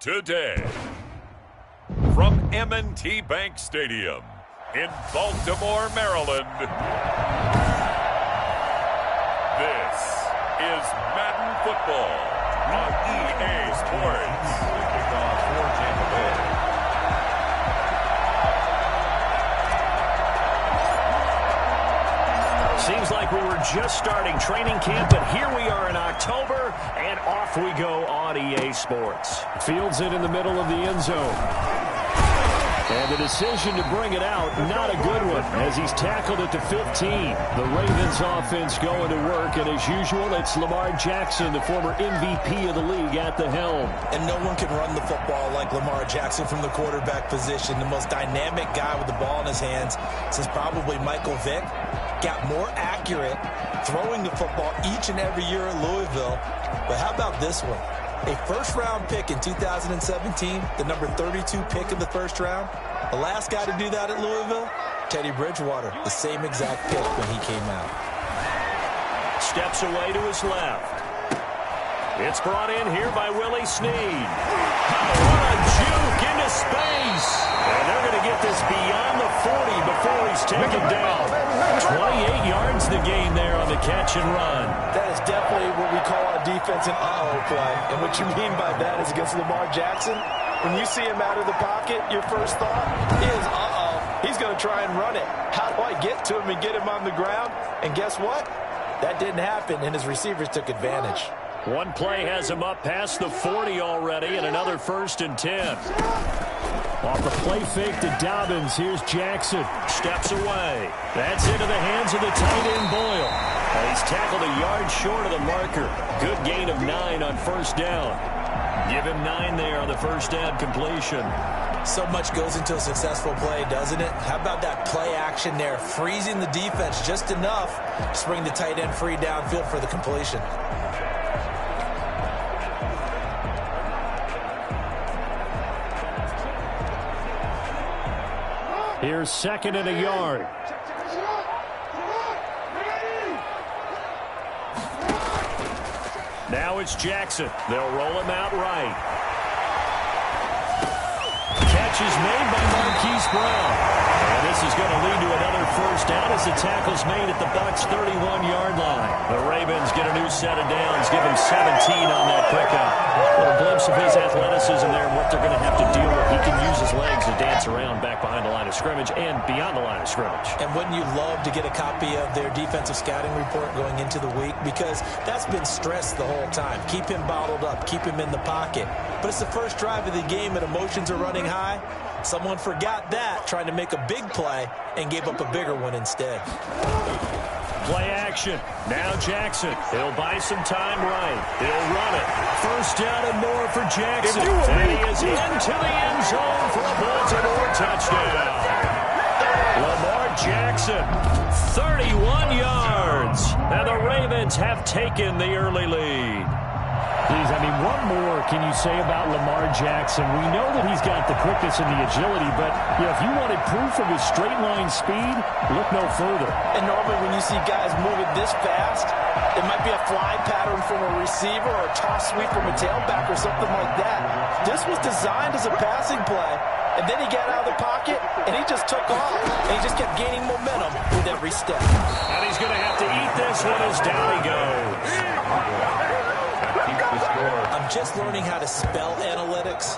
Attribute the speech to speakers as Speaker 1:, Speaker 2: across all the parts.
Speaker 1: today. From M&T Bank Stadium in Baltimore, Maryland, this is Madden Football on EA Sports. Kickoff for Tampa Bay.
Speaker 2: Seems like we were just starting training camp, but here we are in October, and off we go on EA Sports.
Speaker 3: Fields it in the middle of the end zone. And the decision to bring it out, not a good one, as he's tackled at the 15. The Ravens offense going to work, and as usual, it's Lamar Jackson, the former MVP of the league, at the helm.
Speaker 4: And no one can run the football like Lamar Jackson from the quarterback position. The most dynamic guy with the ball in his hands since probably Michael Vick. Got more accurate throwing the football each and every year at Louisville. But how about this one? A first-round pick in 2017, the number 32 pick in the first round. The last guy to do that at Louisville, Teddy Bridgewater, the same exact pick when he came out.
Speaker 2: Steps away to his left. It's brought in here by Willie Snead. Oh, what a juke into space. And they're going to get this beyond the 40 before he's taken down. 28 yards the gain there on the catch and run.
Speaker 4: That is definitely what we call a defense and uh-oh play. And what you mean by that is against Lamar Jackson, when you see him out of the pocket, your first thought is, uh-oh, he's going to try and run it. How do I get to him and get him on the ground? And guess what? That didn't happen, and his receivers took advantage.
Speaker 2: One play has him up past the 40 already, and another 1st and 10.
Speaker 3: Off the play fake to Dobbins, here's Jackson.
Speaker 2: Steps away. That's into the hands of the tight end Boyle. And he's tackled a yard short of the marker. Good gain of 9 on first down. Give him 9 there on the first down completion.
Speaker 4: So much goes into a successful play, doesn't it? How about that play action there? Freezing the defense just enough to bring the tight end free downfield for the completion.
Speaker 3: Here's 2nd and a yard.
Speaker 2: Now it's Jackson. They'll roll him out right. Catch is made by Marquise Brown. And this is going to lead to another first down as the tackle's made at the Bucs' 31-yard line. The Ravens get a new set of downs, give him 17 on that pickup. What a glimpse of his athleticism there and what they're going to have to deal with. He can use his legs to dance around back behind the line of scrimmage and beyond the line of scrimmage.
Speaker 4: And wouldn't you love to get a copy of their defensive scouting report going into the week? Because that's been stressed the whole time. Keep him bottled up. Keep him in the pocket. But it's the first drive of the game and emotions are running high. Someone forgot that, trying to make a big play, and gave up a bigger one instead.
Speaker 2: Play action. Now Jackson. He'll buy some time right. He'll run it. First down and more for Jackson. And he is into the end zone for a Baltimore touchdown. Lamar Jackson, 31 yards. And the Ravens have taken the early lead.
Speaker 3: Please, I mean, what more can you say about Lamar Jackson? We know that he's got the quickness and the agility, but if you wanted proof of his straight-line speed, look no further.
Speaker 4: And normally when you see guys moving this fast, it might be a fly pattern from a receiver or a toss sweep from a tailback or something like that. This was designed as a passing play, and then he got out of the pocket, and he just took off, and he just kept gaining momentum with every step.
Speaker 2: And he's going to have to eat this one as down he goes.
Speaker 4: I'm just learning how to spell analytics,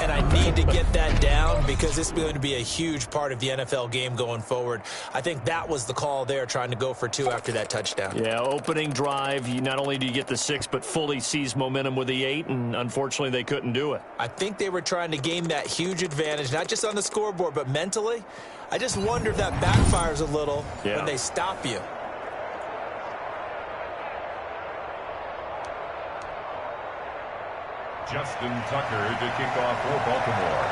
Speaker 4: and I need to get that down because it's going to be a huge part of the NFL game going forward. I think that was the call there, trying to go for 2 after that touchdown.
Speaker 2: Yeah, opening drive, not only do you get the 6, but fully seize momentum with the 8, and unfortunately they couldn't do it.
Speaker 4: I think they were trying to gain that huge advantage, not just on the scoreboard, but mentally. I just wonder if that backfires a little when they stop you.
Speaker 1: Justin Tucker to kick off for Baltimore.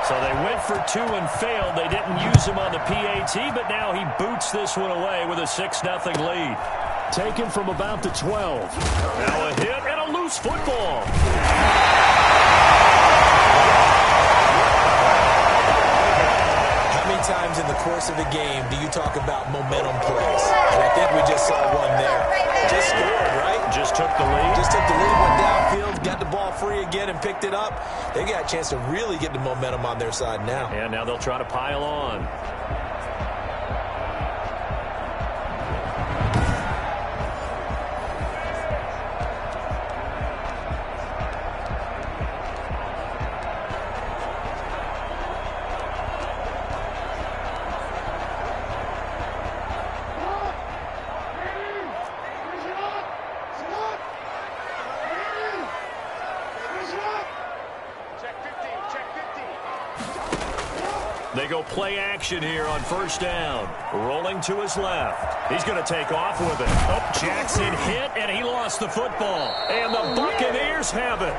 Speaker 2: So they went for 2 and failed. They didn't use him on the PAT, but now he boots this one away with a 6-0 lead.
Speaker 3: Taken from about the 12.
Speaker 2: Now a hit and a loose football.
Speaker 4: How many times in the course of the game do you talk about momentum plays? And I think we just saw one there. Just scored, right?
Speaker 2: Just took the lead.
Speaker 4: Just took the lead, went downfield, got the ball free again, and picked it up. They got a chance to really get the momentum on their side now.
Speaker 2: And now they'll try to pile on. They go play action here on first down. Rolling to his left. He's going to take off with it. Oh, Jackson hit, and he lost the football. And the Buccaneers have it.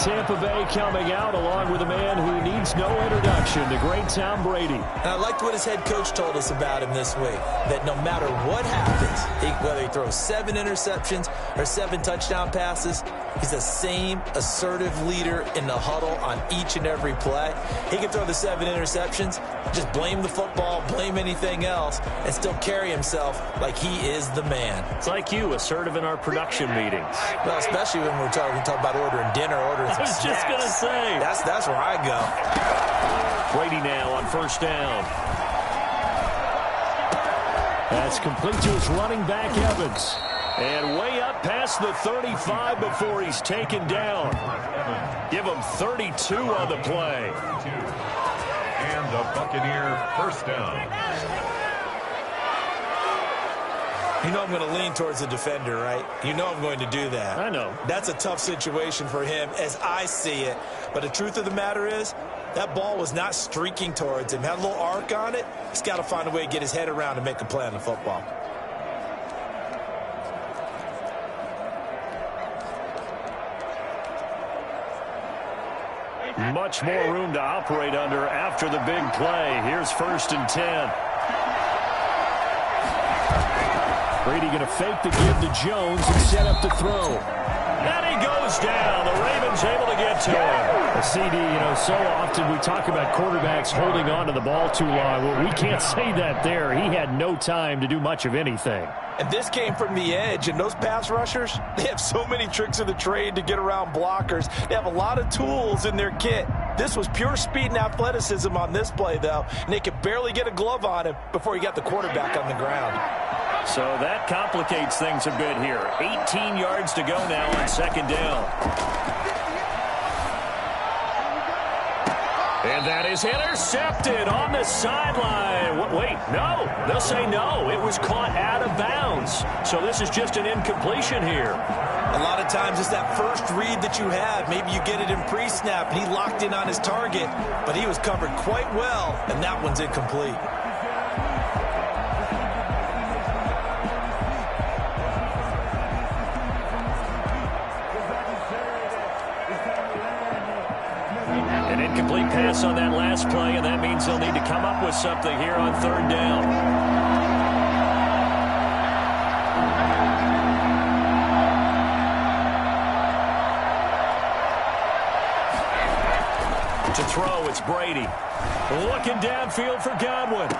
Speaker 2: Tampa Bay coming out along with a man who needs no introduction, the great Tom Brady.
Speaker 4: And I liked what his head coach told us about him this week, that no matter what happens, whether he throws 7 interceptions or 7 touchdown passes, he's the same assertive leader in the huddle on each and every play. He can throw the 7 interceptions, just blame the football, blame anything else, and still carry himself like he is the man.
Speaker 2: It's like you, assertive in our production meetings.
Speaker 4: Well, especially when we talk about ordering dinner, ordering some
Speaker 2: I was just going to say.
Speaker 4: That's where I go.
Speaker 2: Brady now on first down.
Speaker 3: That's complete to his running back, Evans.
Speaker 2: And way up past the 35 before he's taken down. Give him 32 on the play.
Speaker 1: And the Buccaneer first down.
Speaker 4: You know I'm going to lean towards the defender, right? You know I'm going to do that.
Speaker 2: I know.
Speaker 4: That's a tough situation for him as I see it. But the truth of the matter is, that ball was not streaking towards him. Had a little arc on it. He's got to find a way to get his head around and make a play on the football.
Speaker 2: Much more room to operate under after the big play. Here's first and 10.
Speaker 3: Brady going to fake the give to Jones and set up the throw.
Speaker 2: And he goes down. The Ravens able to get to him.
Speaker 3: A CD, so often we talk about quarterbacks holding on to the ball too long. Well, we can't say that there. He had no time to do much of anything.
Speaker 4: And this came from the edge, and those pass rushers, they have so many tricks of the trade to get around blockers. They have a lot of tools in their kit. This was pure speed and athleticism on this play, though, and they could barely get a glove on him before he got the quarterback on the ground.
Speaker 2: So that complicates things a bit here. 18 yards to go now on second down. And that is intercepted on the sideline. Wait, no. They'll say no. It was caught out of bounds. So this is just an incompletion here.
Speaker 4: A lot of times it's that first read that you have. Maybe you get it in pre-snap, and he locked in on his target, but he was covered quite well, and that one's incomplete.
Speaker 2: Incomplete pass on that last play, and that means they'll need to come up with something here on third down. To throw, it's Brady. Looking downfield for Godwin.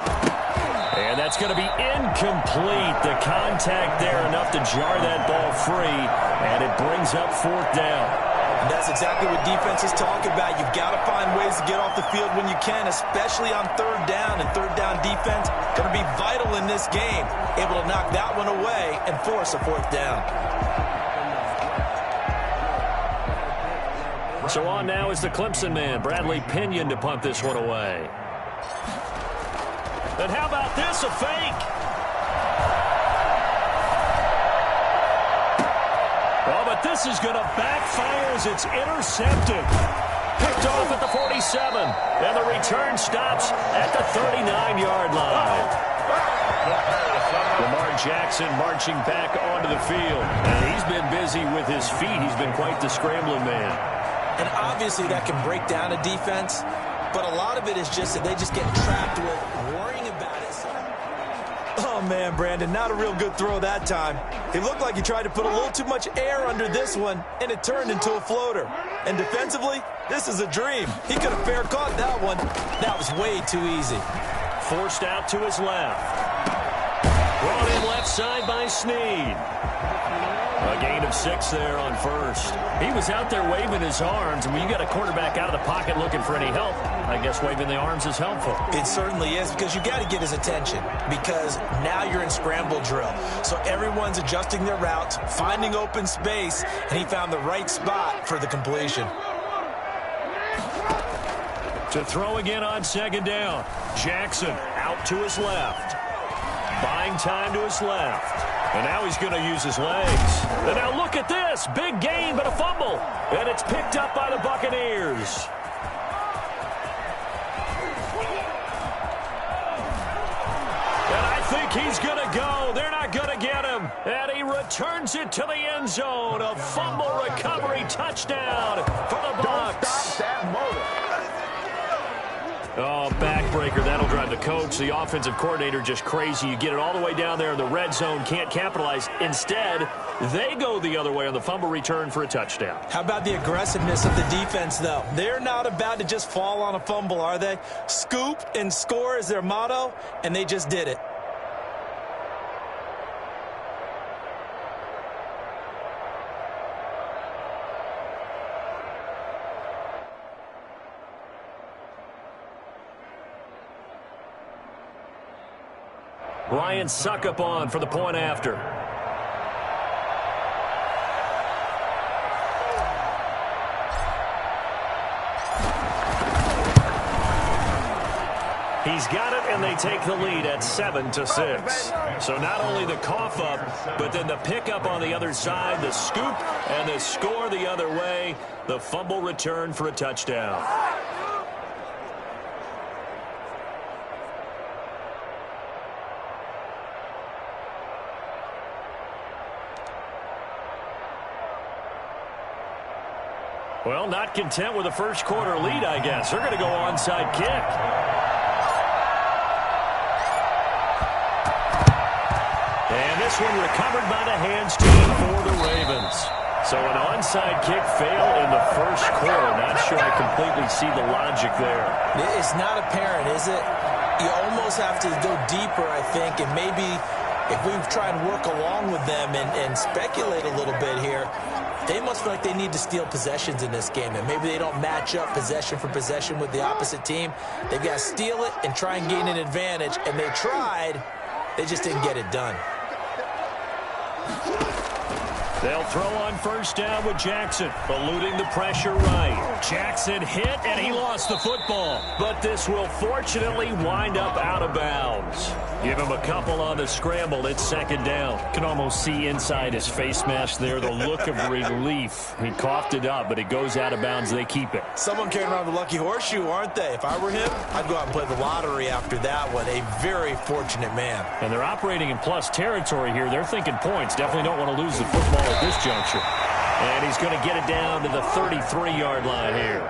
Speaker 2: And that's going to be incomplete. The contact there enough to jar that ball free, and it brings up fourth down.
Speaker 4: And that's exactly what defenses talk about. You've got to find ways to get off the field when you can, especially on third down. And third down defense going to be vital in this game. Able to knock that one away and force a fourth down.
Speaker 2: So on now is the Clemson man, Bradley Pinion, to punt this one away. And how about this, a fake? Oh, but this is going to backfire as it's intercepted. Picked off at the 47. And the return stops at the 39-yard line. Lamar Jackson marching back onto the field. And he's been busy with his feet. He's been quite the scrambling man.
Speaker 4: And obviously that can break down a defense, but a lot of it is just that they just get trapped with worrying about it. Oh, man, Brandon, not a real good throw that time. He looked like he tried to put a little too much air under this one, and it turned into a floater. And defensively, this is a dream. He could have fair caught that one. That was way too easy.
Speaker 2: Forced out to his left. Brought in left side by Snead. A gain of 6 there on first. He was out there waving his arms, and when you got a quarterback out of the pocket looking for any help, I guess waving the arms is helpful.
Speaker 4: It certainly is, because you got to get his attention, because now you're in scramble drill. So everyone's adjusting their routes, finding open space, and he found the right spot for the completion.
Speaker 2: To throw again on second down. Jackson out to his left. Buying time to his left. And now he's going to use his legs. And now look at this. Big gain, but a fumble. And it's picked up by the Buccaneers. And I think he's going to go. They're not going to get him. And he returns it to the end zone. A fumble recovery touchdown for the Bucs.
Speaker 5: Don't stop that motor.
Speaker 2: Oh, backbreaker. That'll drive the coach, the offensive coordinator, just crazy. You get it all the way down there in the red zone, can't capitalize. Instead, they go the other way on the fumble return for a touchdown.
Speaker 4: How about the aggressiveness of the defense, though? They're not about to just fall on a fumble, are they? Scoop and score is their motto, and they just did it.
Speaker 2: Ryan Suckup on for the point after. He's got it, and they take the lead at 7-6. So not only the cough up, but then the pickup on the other side, the scoop, and the score the other way. The fumble return for a touchdown. Well, not content with a first quarter lead, I guess. They're going to go onside kick. And this one recovered by the hands team for the Ravens. So an onside kick fail in the first quarter. Not sure I completely see the logic there.
Speaker 4: It's not apparent, is it? You almost have to go deeper, I think, and maybe if we try and work along with them and speculate a little bit here, they must feel like they need to steal possessions in this game, and maybe they don't match up possession for possession with the opposite team. They've got to steal it and try and gain an advantage, and they tried. They just didn't get it done.
Speaker 2: They'll throw on first down with Jackson, eluding the pressure right. Jackson hit, and he lost the football. But this will fortunately wind up out of bounds. Give him a couple on the scramble. It's second down.
Speaker 3: Can almost see inside his face mask there the look of relief. He coughed it up, but it goes out of bounds. They keep it.
Speaker 4: Someone carrying around the lucky horseshoe, aren't they? If I were him, I'd go out and play the lottery after that one. A very fortunate man.
Speaker 3: And they're operating in plus territory here. They're thinking points. Definitely don't want to lose the football at this juncture.
Speaker 2: And he's going to get it down to the 33-yard line here.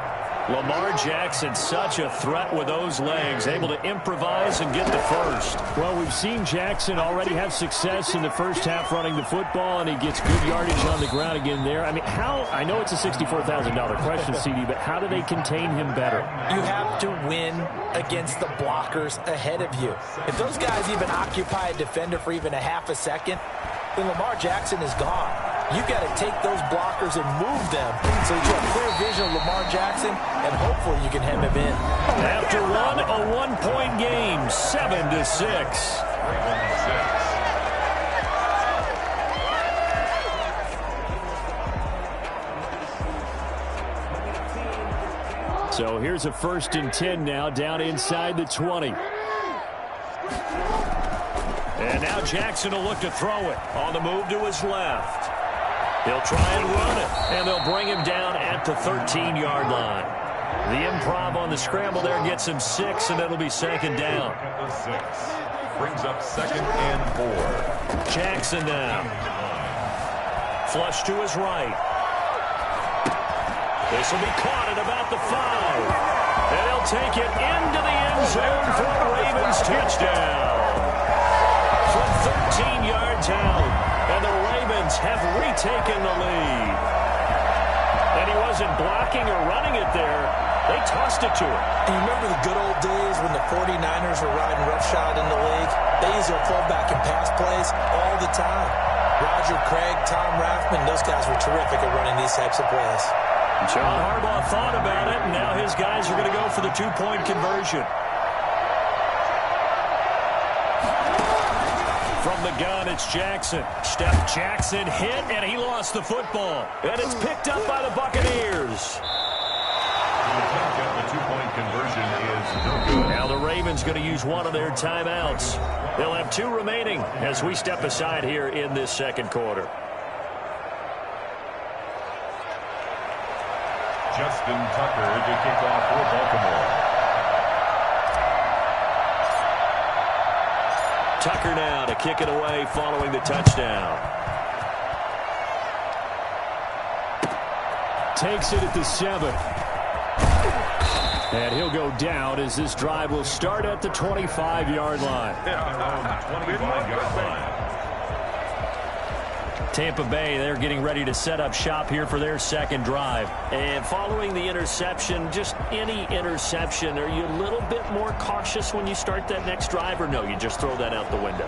Speaker 2: Lamar Jackson, such a threat with those legs, able to improvise and get the first.
Speaker 3: Well, we've seen Jackson already have success in the first half running the football, and he gets good yardage on the ground again there. I mean, I know it's a $64,000 question, CD, but how do they contain him better?
Speaker 4: You have to win against the blockers ahead of you. If those guys even occupy a defender for even a half a second, then Lamar Jackson is gone. You've got to take those blockers and move them so that you have clear vision of Lamar Jackson, and hopefully you can hem him in.
Speaker 2: After one, a one-point game, 7-6.
Speaker 3: So here's a 1st and 10 now, down inside the 20.
Speaker 2: And now Jackson will look to throw it on the move to his left. He'll try and run it, and they'll bring him down at the 13-yard line. The improv on the scramble there gets him 6, and it'll be second down.
Speaker 1: Brings up 2nd and 4.
Speaker 2: Jackson now. Flush to his right. This will be caught at about the 5. And he'll take it into the end zone for a Ravens touchdown. From 13 yards out, and the Ravens have retaken the lead. And he wasn't blocking or running it there. They tossed it to him.
Speaker 4: And you remember the good old days when the 49ers were riding roughshod in the league? They use their fullback in pass plays all the time. Roger Craig, Tom Rathman, those guys were terrific at running these types of plays.
Speaker 2: John Harbaugh thought about it, and now his guys are going to go for the two-point conversion. From the gun, it's Jackson. Steph Jackson hit, and he lost the football. And it's picked up by the Buccaneers.
Speaker 1: The two-point conversion is no good.
Speaker 2: Now the Ravens going to use one of their timeouts. They'll have 2 remaining as we step aside here in this second quarter.
Speaker 1: Justin Tucker to kick off for Baltimore.
Speaker 2: Tucker now to kick it away following the touchdown.
Speaker 3: Takes it at the 7. And he'll go down as this drive will start at the 25-yard line.
Speaker 1: 25-yard line.
Speaker 2: Tampa Bay, they're getting ready to set up shop here for their second drive. And following the interception, just any interception, are you a little bit more cautious when you start that next drive, or no, you just throw that out the window?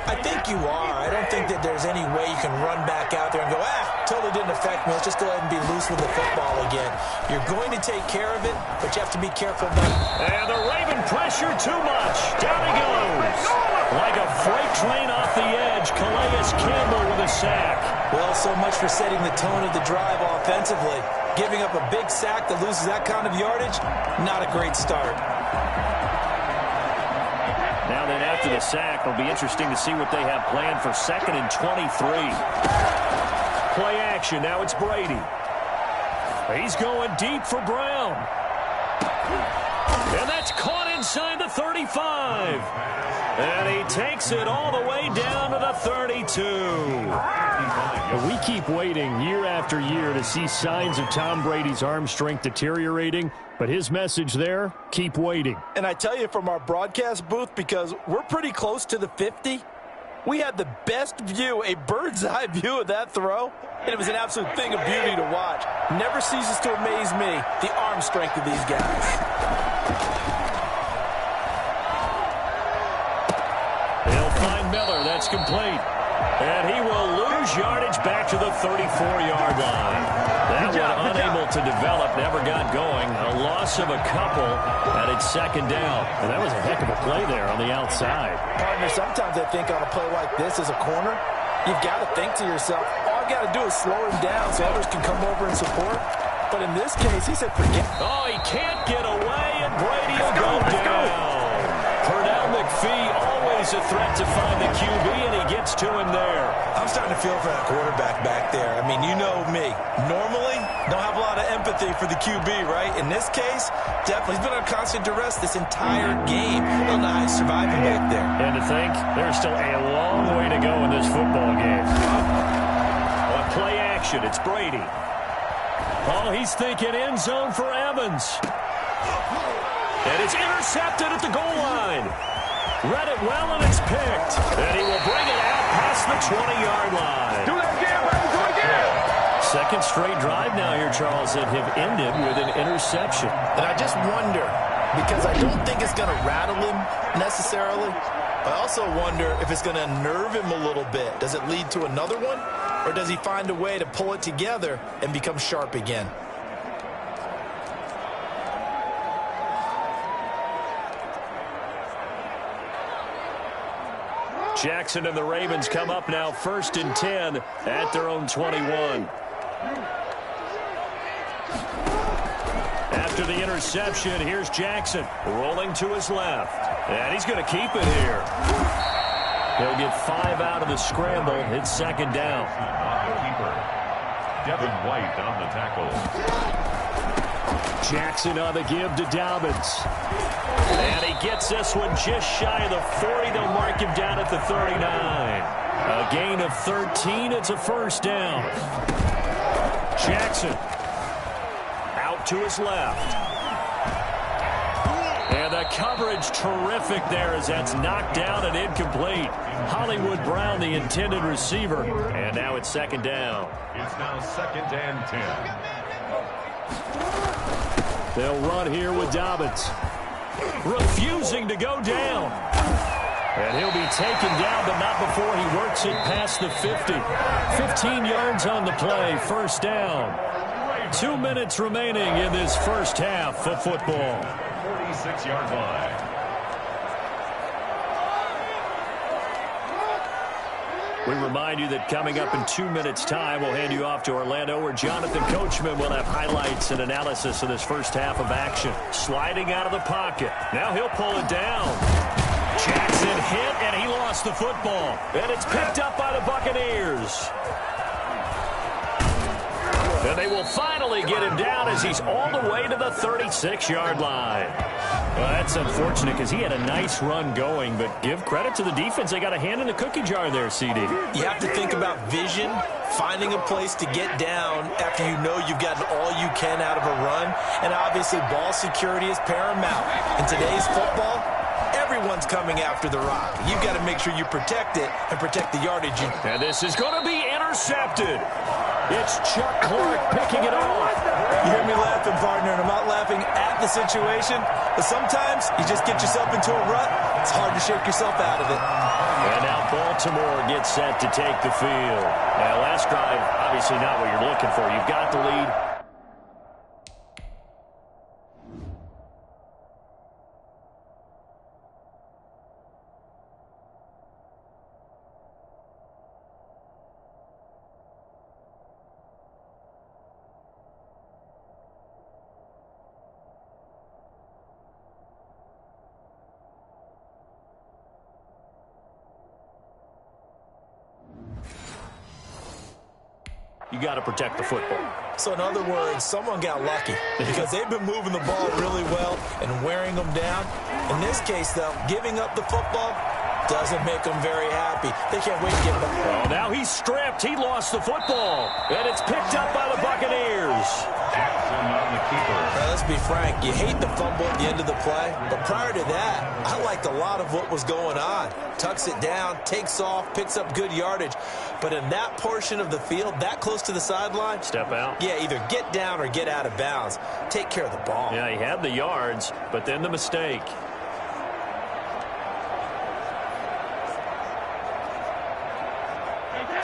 Speaker 4: I think you are. I don't think that there's any way you can run back out there and go, totally didn't affect me. Let's just go ahead and be loose with the football again. You're going to take care of it, but you have to be careful about it.
Speaker 2: And the Raven pressure too much. Down he goes. Like a freight train off the edge, Calais Campbell with a sack.
Speaker 4: Well, so much for setting the tone of the drive offensively. Giving up a big sack that loses that kind of yardage, not a great start.
Speaker 2: Now then, after the sack, it'll be interesting to see what they have planned for 2nd and 23. Play action. Now it's Brady. He's going deep for Brown. And that's caught inside the 35. And he takes it all the way down to the 32.
Speaker 3: We keep waiting year after year to see signs of Tom Brady's arm strength deteriorating, but his message there, keep waiting.
Speaker 4: And I tell you from our broadcast booth, because we're pretty close to the 50, we had the best view, a bird's eye view of that throw, and it was an absolute thing of beauty to watch. Never ceases to amaze me, the arm strength of these guys.
Speaker 2: They'll find Miller. That's complete. And he will lose yardage back to the 34-yard line. That one unable to develop, never got going. A loss of a couple, and it's 2nd down.
Speaker 3: And that was a heck of a play there on the outside.
Speaker 4: Partner, sometimes I think on a play like this as a corner, you've got to think to yourself, all I've got to do is slow him down so others can come over and support. But in this case, he said forget.
Speaker 2: Oh, he can't get away, and Brady will go down. Pernell McPhee, always a threat to find the QB, and he gets to him there.
Speaker 4: I'm starting to feel for that quarterback back there. I mean, you know me. Normally, don't have a lot of empathy for the QB, right? In this case, definitely. He's been on constant duress this entire game. I don't know how he's surviving back there.
Speaker 2: And to think, there's still a long way to go in this football game. On play action, it's Brady. Oh, he's thinking end zone for Evans. And it's intercepted at the goal line. Read it well, and it's picked. And he will bring it out past the 20-yard line.
Speaker 1: Do that again, baby. Do it again.
Speaker 2: Second straight drive now here, Charles, that have ended with an interception.
Speaker 4: And I just wonder, because I don't think it's going to rattle him necessarily, I also wonder if it's going to nerve him a little bit. Does it lead to another one? Or does he find a way to pull it together and become sharp again?
Speaker 2: Jackson and the Ravens come up now 1st and 10 at their own 21. After the interception, here's Jackson rolling to his left. And he's going to keep it here. He'll get 5 out of the scramble. It's 2nd down.
Speaker 1: Keeper Devin White on the tackle.
Speaker 3: Jackson on the give to Dobbins.
Speaker 2: And he gets this one just shy of the 40. They'll mark him down at the 39. A gain of 13. It's a 1st down. Jackson out to his left. And the coverage terrific there as that's knocked down and incomplete. Hollywood Brown, the intended receiver. And now it's 2nd down.
Speaker 1: It's now 2nd and 10.
Speaker 3: They'll run here with Dobbins.
Speaker 2: Refusing to go down.
Speaker 3: And he'll be taken down, but not before he works it past the 50. 15 yards on the play, first down. 2 minutes remaining in this first half of football.
Speaker 1: 46-yard line.
Speaker 3: We remind you that coming up in 2 minutes' time, we'll hand you off to Orlando, where Jonathan Coachman will have highlights and analysis of this first half of action. Sliding out of the pocket. Now he'll pull it down. Jackson hit, and he lost the football. And it's picked up by the Buccaneers. And they will finally get him down as he's all the way to the 36-yard line. Well, that's unfortunate because he had a nice run going, but give credit to the defense. They got a hand in the cookie jar there, CD.
Speaker 4: You have to think about vision, finding a place to get down after you know you've gotten all you can out of a run, and obviously ball security is paramount. In today's football, everyone's coming after the rock. You've got to make sure you protect it and protect the yardage.
Speaker 3: And this is going to be intercepted. It's Chuck Clark picking it off.
Speaker 4: You hear me laughing, partner, and I'm not laughing at the situation, but sometimes you just get yourself into a rut. It's hard to shake yourself out of it.
Speaker 3: And now Baltimore gets set to take the field. Now, last drive, obviously not what you're looking for. You've got the lead. You got to protect the football.
Speaker 4: So in other words, someone got lucky because they've been moving the ball really well and wearing them down. In this case, though, giving up the football doesn't make them very happy. They can't wait to get the ball.
Speaker 3: Oh, now he's stripped. He lost the football. And it's picked up by the Buccaneers.
Speaker 1: Jackson on the keeper.
Speaker 4: Now, let's be frank. You hate the fumble at the end of the play. But prior to that, I liked a lot of what was going on. Tucks it down, takes off, picks up good yardage. But in that portion of the field, that close to the sideline,
Speaker 3: step out.
Speaker 4: Yeah, either get down or get out of bounds. Take care of the ball.
Speaker 3: Yeah, he had the yards, but then the mistake.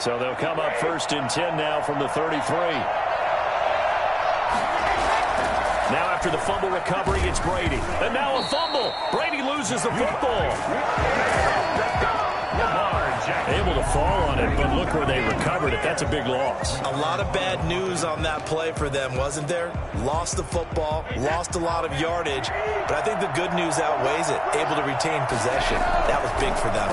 Speaker 3: So they'll come up first and 10 now from the 33. Now after the fumble recovery, it's Brady. And now a fumble. Brady loses the football. Able to fall on it, but look where they recovered it. That's a big loss.
Speaker 4: A lot of bad news on that play for them, wasn't there? Lost the football, lost a lot of yardage, but I think the good news outweighs it. Able to retain possession. That was big for them.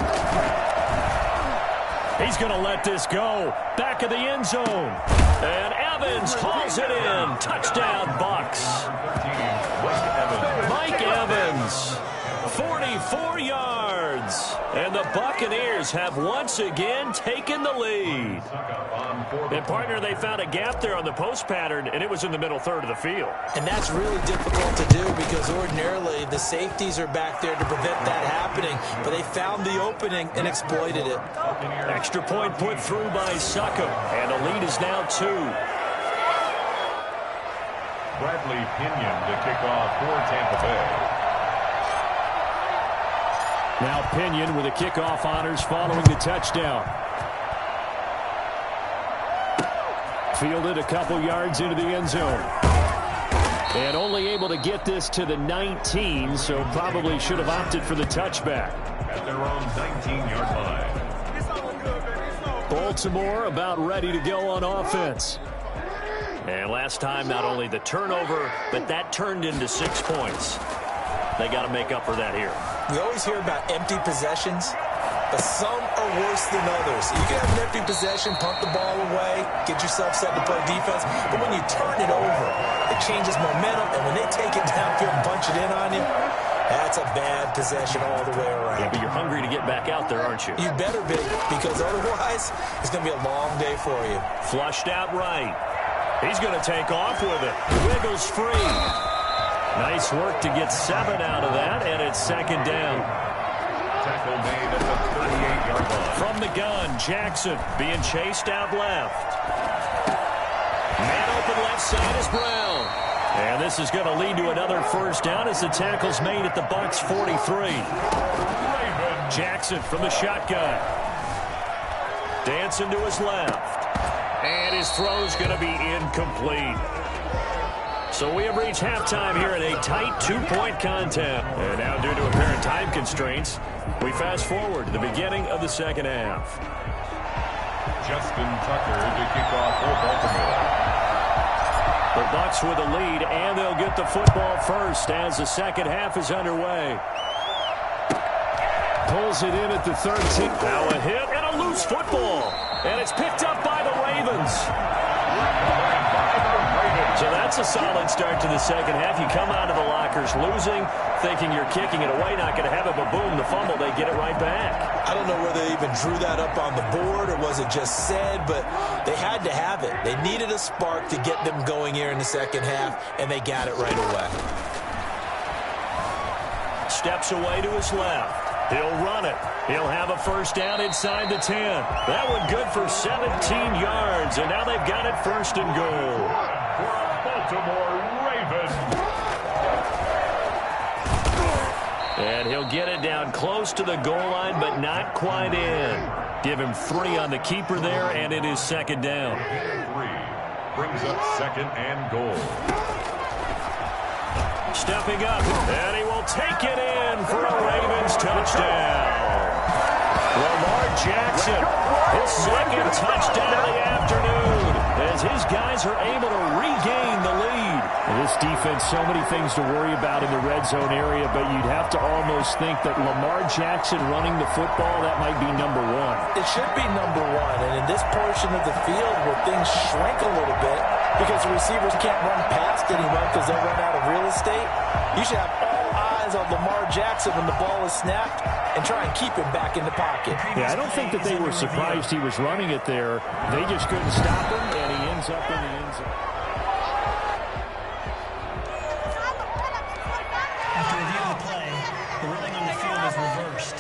Speaker 3: He's going to let this go. Back of the end zone. And Evans hauls it in. Touchdown, Bucks. Mike Evans, 44 yards. And the Buccaneers have once again taken the lead. And, partner, they found a gap there on the post pattern, and it was in the middle third of the field.
Speaker 4: And that's really difficult to do because ordinarily the safeties are back there to prevent that happening. But they found the opening and exploited it.
Speaker 3: Extra point put through by Succop. And the lead is now 2.
Speaker 1: Bradley Pinion to kick off for Tampa Bay.
Speaker 3: Now Pinion with the kickoff honors following the touchdown. Fielded a couple yards into the end zone. And only able to get this to the 19, so probably should have opted for the touchback.
Speaker 1: At their own 19-yard line.
Speaker 3: Baltimore about ready to go on offense. And last time, not only the turnover, but that turned into 6 points. They got to make up for that here.
Speaker 4: We always hear about empty possessions, but some are worse than others. You can have an empty possession, punt the ball away, get yourself set to play defense, but when you turn it over, it changes momentum, and when they take it downfield and punch it in on you, that's a bad possession all the way around.
Speaker 3: Yeah, but you're hungry to get back out there, aren't you?
Speaker 4: You better be, because otherwise, it's going to be a long day for you.
Speaker 3: Flushed out right. He's going to take off with it. Wiggles free. Nice work to get 7 out of that, and it's second down.
Speaker 1: Tackle made at the 38-yard line.
Speaker 3: From the gun, Jackson being chased out left. Man open left side is Brown. And this is going to lead to another first down as the tackle's made at the Bucs 43.
Speaker 1: Ravens
Speaker 2: Jackson from the shotgun. Dancing to his left. And his throw's going to be incomplete. So we have reached halftime here in a tight 2-point contest. And now, due to apparent time constraints, we fast forward to the beginning of the second half.
Speaker 1: Justin Tucker to kick off for Baltimore.
Speaker 2: The Bucs with a lead, and they'll get the football first as the second half is underway. Pulls it in at the 13. Now a hit and a loose football. And it's picked up by the Ravens. So that's a solid start to the second half. You come out of the lockers losing, thinking you're kicking it away, not going to have it, but boom, the fumble, they get it right back.
Speaker 4: I don't know whether they even drew that up on the board or was it just said, but they had to have it. They needed a spark to get them going here in the second half, and they got it right away. Steps away to his left.
Speaker 2: He'll run it. He'll have a first down inside the 10. That one good for 17 yards, and now they've got it first and goal.
Speaker 1: Baltimore Ravens.
Speaker 2: And he'll get it down close to the goal line, but not quite in. Give him 3 on the keeper there, and it is second down.
Speaker 1: 3 brings up second and goal.
Speaker 2: Stepping up, and he will take it in for a Ravens touchdown. Lamar Jackson, his second touchdown of the afternoon, as his guys are able to regain the lead.
Speaker 3: This defense, so many things to worry about in the red zone area, but you'd have to almost think that Lamar Jackson running the football, that might be number 1.
Speaker 4: It should be number 1, and in this portion of the field where things shrink a little bit because the receivers can't run past anyone because they'll run out of real estate, you should have all eyes on Lamar Jackson when the ball is snapped and try and keep him back in the pocket.
Speaker 3: Yeah, I don't think that they were surprised he was running it there. They just couldn't stop him, and he ends up in the end zone.
Speaker 5: After reviewing the play, the ruling on the field is reversed.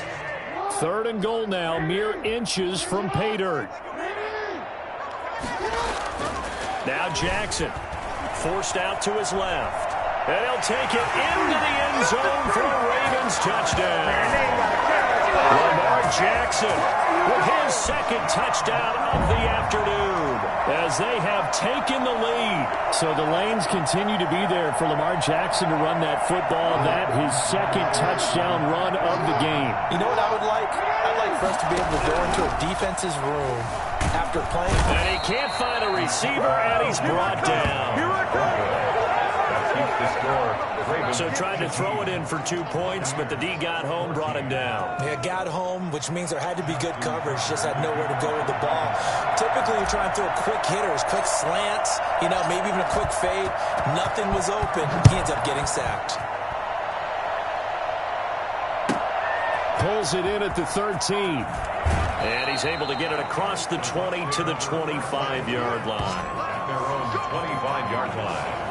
Speaker 3: 3rd and goal now, mere inches from pay dirt.
Speaker 2: Now Jackson, forced out to his left. And he'll take it into the end zone for a Ravens touchdown. Lamar Jackson with his second touchdown of the afternoon as they have taken the lead.
Speaker 3: So the lanes continue to be there for Lamar Jackson to run that football. That his second touchdown run of the game.
Speaker 4: You know what I would like? I'd like for us to be able to go into a defense's room after playing.
Speaker 2: And he can't find a receiver, and he's brought down. So tried to throw it in for 2 points, but the D got home, brought him down.
Speaker 4: Yeah, got home, which means there had to be good coverage. Just had nowhere to go with the ball. Typically, you're trying to throw quick hitters, quick slants, maybe even a quick fade. Nothing was open. He ends up getting sacked.
Speaker 3: Pulls it in at the 13.
Speaker 2: And he's able to get it across the 20 to the 25-yard line.
Speaker 1: Their own 25-yard line.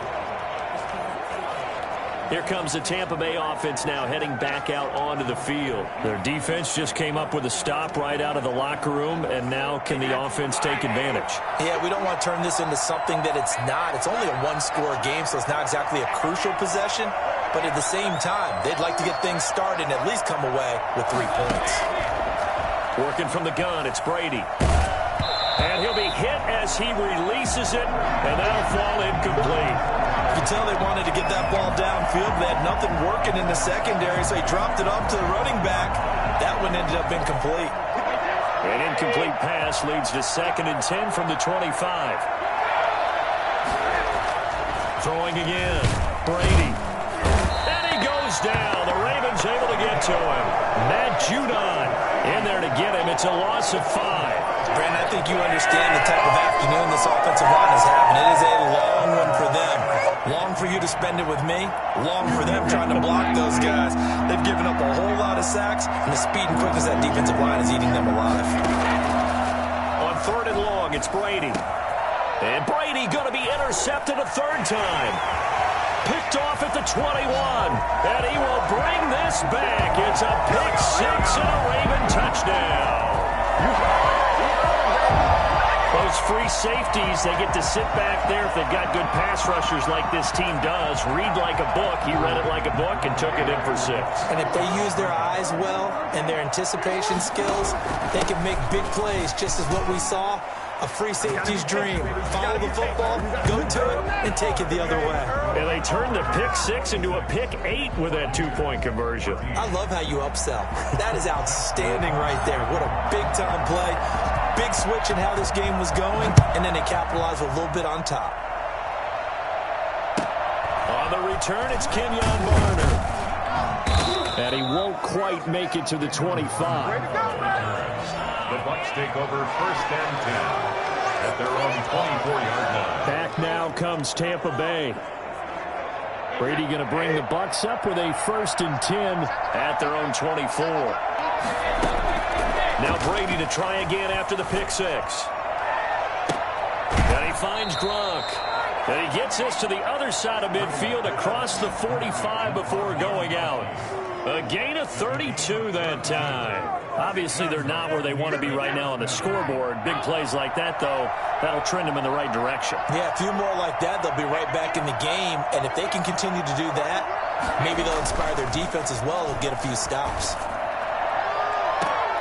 Speaker 2: Here comes the Tampa Bay offense now heading back out onto the field. Their defense just came up with a stop right out of the locker room, and now can the offense take advantage?
Speaker 4: Yeah, we don't want to turn this into something that it's not. It's only a 1-score game, so it's not exactly a crucial possession. But at the same time, they'd like to get things started and at least come away with 3 points.
Speaker 2: Working from the gun, it's Brady. And he'll be hit as he releases it, and that'll fall incomplete.
Speaker 4: You can tell they wanted to get that ball downfield. They had nothing working in the secondary, so he dropped it off to the running back. That one ended up incomplete.
Speaker 2: An incomplete pass leads to 2nd and 10 from the 25. Throwing again. Brady. And he goes down. The Ravens able to get to him. Matt Judon in there to get him. It's a loss of 5.
Speaker 4: Brandon, I think you understand the type of afternoon this offensive line is having. It is a long one for them. Long for you to spend it with me. Long for them trying to block those guys. They've given up a whole lot of sacks, and the speed and quickness of that defensive line is eating them alive.
Speaker 2: On 3rd and long, it's Brady. And Brady going to be intercepted a 3rd time. Picked off at the 21. And he will bring this back. It's a pick 6 and a Raven touchdown. Those those free safeties, they get to sit back there if they've got good pass rushers like this team does. Read like a book. He read it like a book and took it in for 6.
Speaker 4: And if they use their eyes well and their anticipation skills, they can make big plays, just as what we saw. A free safety's dream. Follow the football, go to it, and take it the other way.
Speaker 2: And they turned the pick 6 into a pick 8 with that 2-point conversion.
Speaker 4: I love how you upsell. That is outstanding right there. What a big-time play. Big switch in how this game was going, and then they capitalized a little bit on top.
Speaker 2: On the return, it's Kenyon Barner. And he won't quite make it to the 25.
Speaker 1: The Bucs take over 1st and 10 at their own 24-yard line.
Speaker 2: Back now comes Tampa Bay. Brady going to bring the Bucs up with a 1st and 10 at their own 24. Now Brady to try again after the pick 6. And he finds Gronk. And he gets this to the other side of midfield across the 45 before going out. A gain of 32 that time. Obviously, they're not where they want to be right now on the scoreboard. Big plays like that, though, that'll trend them in the right direction.
Speaker 4: Yeah, a few more like that, they'll be right back in the game. And if they can continue to do that, maybe they'll inspire their defense as well. They'll get a few stops.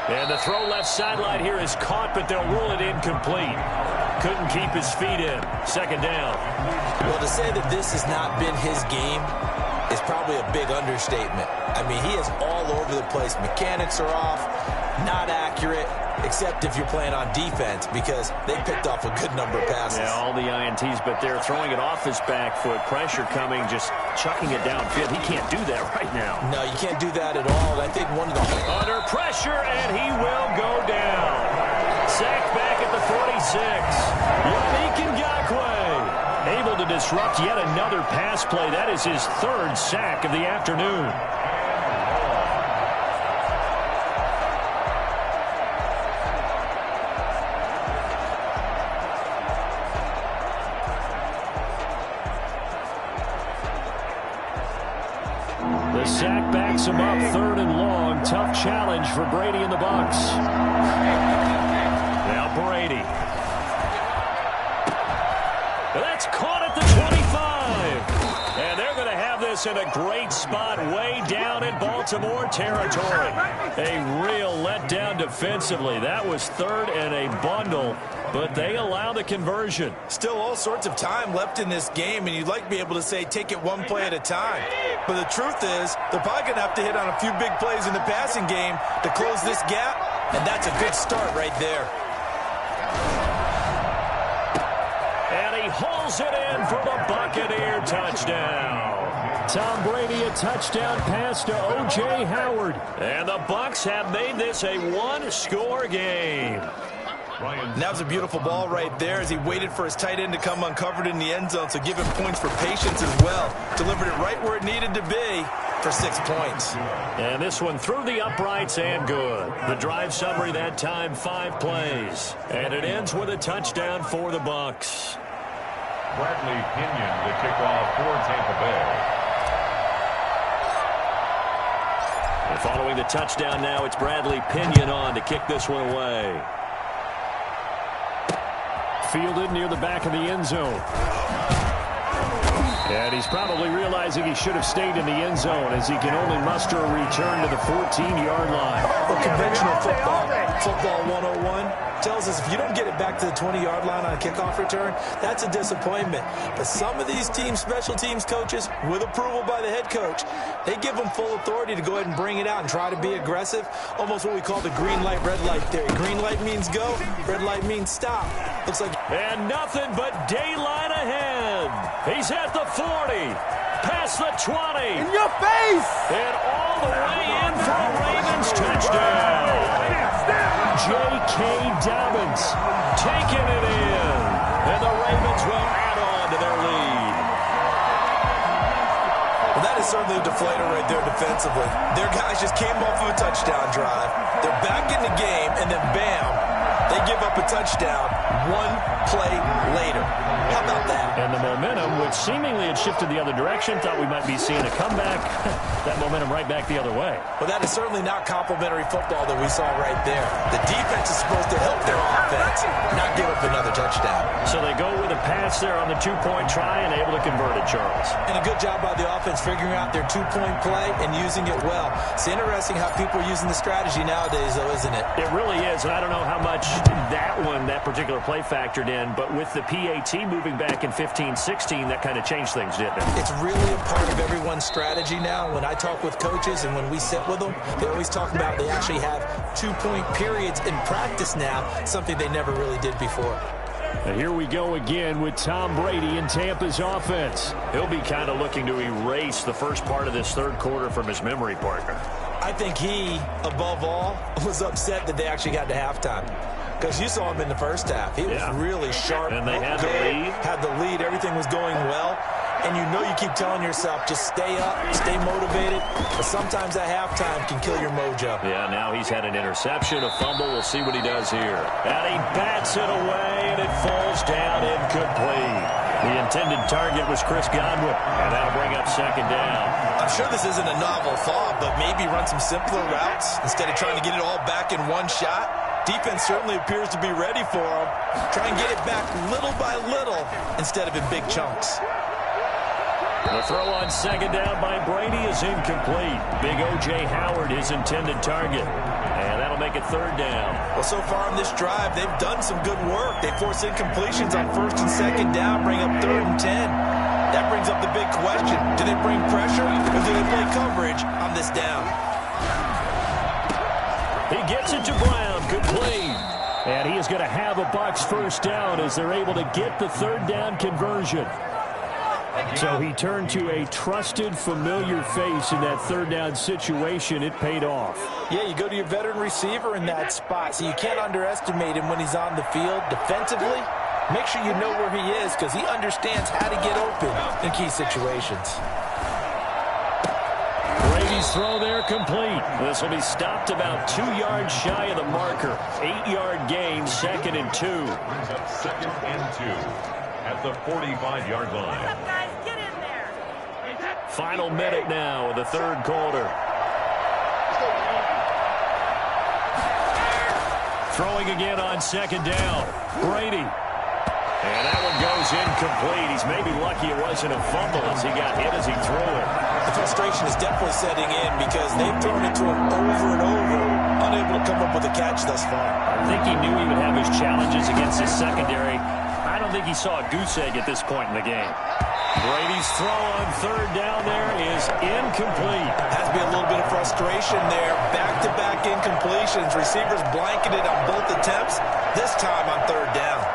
Speaker 2: And the throw left sideline here is caught, but they'll rule it incomplete. Couldn't keep his feet in. 2nd down.
Speaker 4: Well, to say that this has not been his game is probably a big understatement. I mean, he is all over the place. Mechanics are off, not accurate, except if you're playing on defense, because they picked off a good number of passes.
Speaker 2: Yeah, all the INTs, but they're throwing it off his back foot. Pressure coming, just chucking it downfield. He can't do that right now.
Speaker 4: No, you can't do that at all. I think one of the...
Speaker 2: Under pressure, and he will go down. Sacked back at the 46. Yannick Ngakoue able to disrupt yet another pass play. That is his 3rd sack of the afternoon. The sack backs him up, 3rd and long. Tough challenge for Brady and the Bucs. Now Brady. That's caught at the 25. And they're going to have this in a great spot way down in Baltimore territory. A real letdown defensively. That was 3rd and a bundle, but they allow the conversion.
Speaker 4: Still all sorts of time left in this game, and you'd like to be able to say take it one play at a time. But the truth is, they're probably going to have to hit on a few big plays in the passing game to close this gap, and that's a good start right there.
Speaker 2: And he hauls it in for the Buccaneer touchdown. Tom Brady, a touchdown pass to O.J. Howard. And the Bucs have made this a 1-score game.
Speaker 4: And that was a beautiful ball right there as he waited for his tight end to come uncovered in the end zone, so give him points for patience as well. Delivered it right where it needed to be for 6 points.
Speaker 2: And this one through the uprights and good. The drive summary that time, 5 plays. And it ends with a touchdown for the Bucs.
Speaker 1: Bradley Pinion to kick off for Tampa Bay.
Speaker 2: And following the touchdown now, it's Bradley Pinion on to kick this one away. Fielded near the back of the end zone. And he's probably realizing he should have stayed in the end zone as he can only muster a return to the 14-yard line.
Speaker 4: Well, conventional football 101 tells us if you don't get it back to the 20-yard line on a kickoff return, that's a disappointment. But some of these team special teams coaches, with approval by the head coach, they give them full authority to go ahead and bring it out and try to be aggressive. Almost what we call the green light, red light theory. Green light means go, red light means stop. Looks like...
Speaker 2: And nothing but daylight ahead. He's at the 40, past the 20.
Speaker 6: In your face!
Speaker 2: And all the way in for a Ravens touchdown. J.K. Dobbins taking it in. And the Ravens will add on to their lead.
Speaker 4: Well, that is certainly a deflator right there defensively. Their guys just came off of a touchdown drive. They're back in the game, and then bam, they give up a touchdown 1 play later. How about that?
Speaker 2: And the momentum, which seemingly had shifted the other direction, thought we might be seeing a comeback. That momentum right back the other way.
Speaker 4: Well, that is certainly not complimentary football that we saw right there. The defense is supposed to help their offense, not give up another touchdown.
Speaker 2: So they go with a pass there on the two-point try and able to convert it, Charles.
Speaker 4: And a good job by the offense figuring out their two-point play and using it well. It's interesting how people are using the strategy nowadays, though, isn't it?
Speaker 2: It really is, and I don't know how much that particular play factored in, but with the PAT moving back in 15-16, that kind of changed things, didn't it?
Speaker 4: It's really a part of everyone's strategy now. When I talk with coaches and when we sit with them, they always talk about they actually have two-point periods in practice now, something they never really did before.
Speaker 3: And here we go again with Tom Brady in Tampa's offense.
Speaker 2: He'll be kind of looking to erase the first part of this third quarter from his memory partner.
Speaker 4: I think he, above all, was upset that they actually got to halftime. Because you saw him in the first half. He was really sharp.
Speaker 2: And they had the lead.
Speaker 4: Had the lead. Everything was going well. And you know you keep telling yourself, just stay up, stay motivated. But sometimes that halftime can kill your mojo.
Speaker 2: Yeah, now he's had an interception, a fumble. We'll see what he does here. And he bats it away, and it falls down incomplete. The intended target was Chris Godwin, and that'll bring up second down.
Speaker 4: I'm sure this isn't a novel thought, but maybe run some simpler routes instead of trying to get it all back in one shot. Defense certainly appears to be ready for him. Try and get it back little by little instead of in big chunks.
Speaker 2: The throw on second down by Brady is incomplete. Big O.J. Howard, his intended target. And that'll make it third down.
Speaker 4: Well, so far on this drive, they've done some good work. They force incompletions on first and second down, bring up 3rd and 10. That brings up the big question. Do they bring pressure or do they play coverage on this down?
Speaker 2: He gets it to Brown. Complete.
Speaker 3: And he is going to have a Bucs first down as they're able to get the third down conversion. So he turned to a trusted, familiar face in that third down situation. It paid off.
Speaker 4: Yeah, you go to your veteran receiver in that spot, so you can't underestimate him when he's on the field. Defensively, make sure you know where he is because he understands how to get open in key situations.
Speaker 3: Brady's throw there complete.
Speaker 2: This will be stopped about 2 yards shy of the marker. 8-yard gain, 2nd and 2.
Speaker 1: Brings up 2nd and 2 at the 45-yard line.
Speaker 2: Final minute now of the third quarter. Throwing again on second down. Brady. And that one goes incomplete. He's maybe lucky it wasn't a fumble as he got hit as he threw it.
Speaker 4: The frustration is definitely setting in because they've thrown it to him over and over, unable to come up with a catch thus far.
Speaker 2: I think he knew he would have his challenges against his secondary. I don't think he saw a goose egg at this point in the game. Brady's throw on third down there is incomplete.
Speaker 4: Has to be a little bit of frustration there. Back-to-back incompletions. Receivers blanketed on both attempts, this time on third down.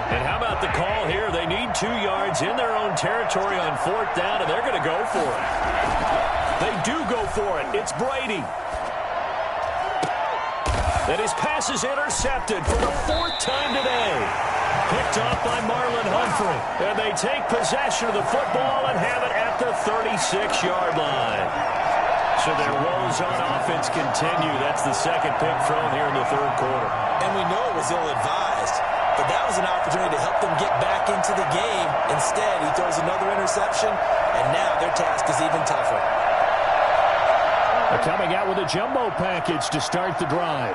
Speaker 2: And how about the call here? They need 2 yards in their own territory on fourth down, and they're going to go for it. They do go for it. It's Brady. And his pass is intercepted for the 4th time today. Picked off by Marlon Humphrey. And they take possession of the football and have it at the 36-yard line. So their woes on offense continue. That's the second pick thrown here in the third quarter.
Speaker 4: And we know it was ill-advised. But that was an opportunity to help them get back into the game. Instead, he throws another interception, and now their task is even tougher.
Speaker 3: They're coming out with a jumbo package to start the drive.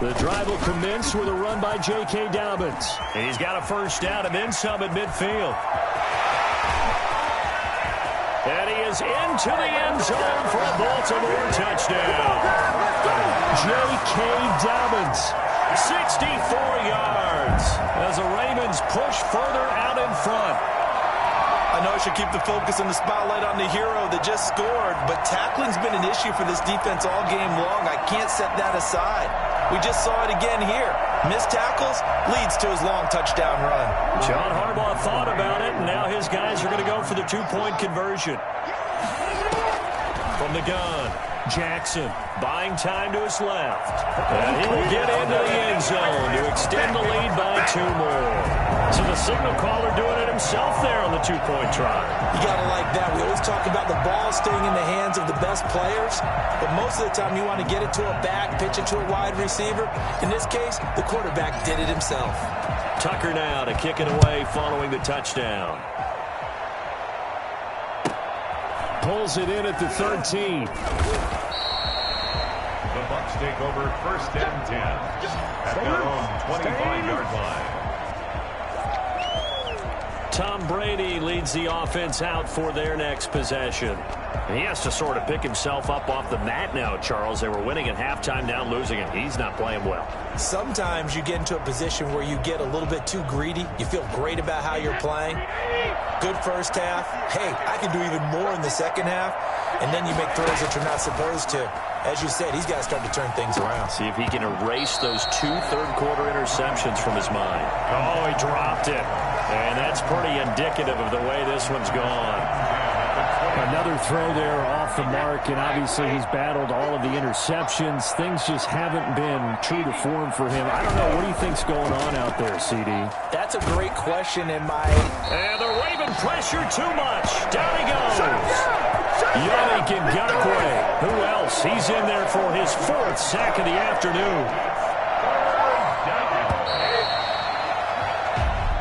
Speaker 3: The drive will commence with a run by J.K. Dobbins.
Speaker 2: And he's got a first down and then some at midfield. And he is into the end zone for a Baltimore touchdown.
Speaker 3: J.K. Dobbins.
Speaker 2: 64 yards as the Ravens push further out in front.
Speaker 4: I know I should keep the focus and the spotlight on the hero that just scored, but tackling's been an issue for this defense all game long. I can't set that aside. We just saw it again here. Missed tackles leads to his long touchdown run.
Speaker 2: John Harbaugh thought about it, and now his guys are going to go for the two-point conversion. From the gun, Jackson buying time to his left. And he will get into the end zone to extend the lead by 2 more. So the signal caller doing it himself there on the two-point try.
Speaker 4: You got to like that. We always talk about the ball staying in the hands of the best players, but most of the time you want to get it to a back, pitch it to a wide receiver. In this case, the quarterback did it himself.
Speaker 2: Tucker now to kick it away following the touchdown.
Speaker 3: Pulls it in at the 13.
Speaker 1: The Bucs take over 1st and 10 at their own 25-yard line.
Speaker 2: Tom Brady leads the offense out for their next possession. And he has to sort of pick himself up off the mat now, Charles. They were winning at halftime, now losing it. He's not playing well.
Speaker 4: Sometimes you get into a position where you get a little bit too greedy. You feel great about how you're playing. Good first half. Hey, I can do even more in the second half. And then you make throws that you're not supposed to. As you said, he's got to start to turn things around.
Speaker 2: See if he can erase those 2 third-quarter interceptions from his mind. Oh, he dropped it. And that's pretty indicative of the way this one's gone.
Speaker 3: Another throw there off the mark, and obviously he's battled all of the interceptions. Things just haven't been true to form for him. I don't know. What do you think's going on out there, CD?
Speaker 4: That's a great question in my...
Speaker 2: And the Raven pressure too much. Down he goes. Yannick Ngakoue. Who else? He's in there for his 4th sack of the afternoon.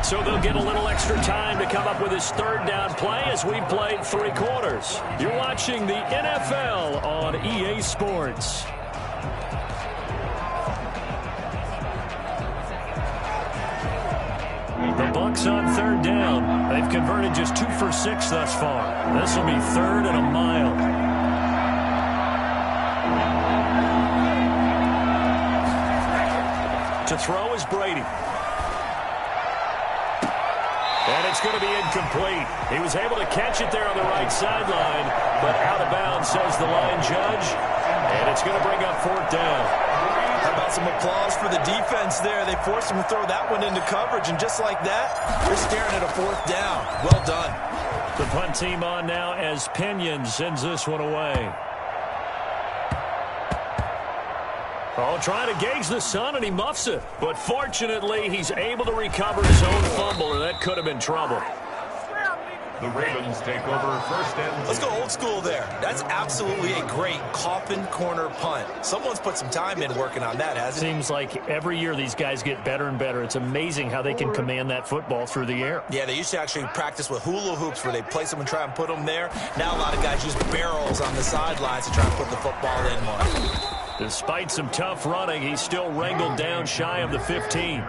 Speaker 2: So they'll get a little extra time to come up with his 3rd down play as we've played 3 quarters. You're watching the NFL on EA Sports. The Bucs on 3rd down. They've converted just 2 for 6 thus far. This will be 3rd and a mile. To throw is Brady. And it's going to be incomplete. He was able to catch it there on the right sideline, but out of bounds, says the line judge. And it's going to bring up 4th down.
Speaker 4: How about some applause for the defense there? They forced him to throw that one into coverage, and just like that, they're staring at a 4th down. Well done.
Speaker 2: The punt team on now as Pinion sends this one away. Oh, trying to gauge the sun, and he muffs it. But fortunately, he's able to recover his own fumble, or that could have been trouble.
Speaker 1: The Ravens take over 1st and 10.
Speaker 4: Let's go old school there. That's absolutely a great coffin corner punt. Someone's put some time in working on that, hasn't it?
Speaker 5: Seems like every year these guys get better and better. It's amazing how they can command that football through the air.
Speaker 4: Yeah, they used to actually practice with hula hoops where they place them and try and put them there. Now a lot of guys use barrels on the sidelines to try and put the football in one.
Speaker 2: Despite some tough running, he's still wrangled down shy of the 15.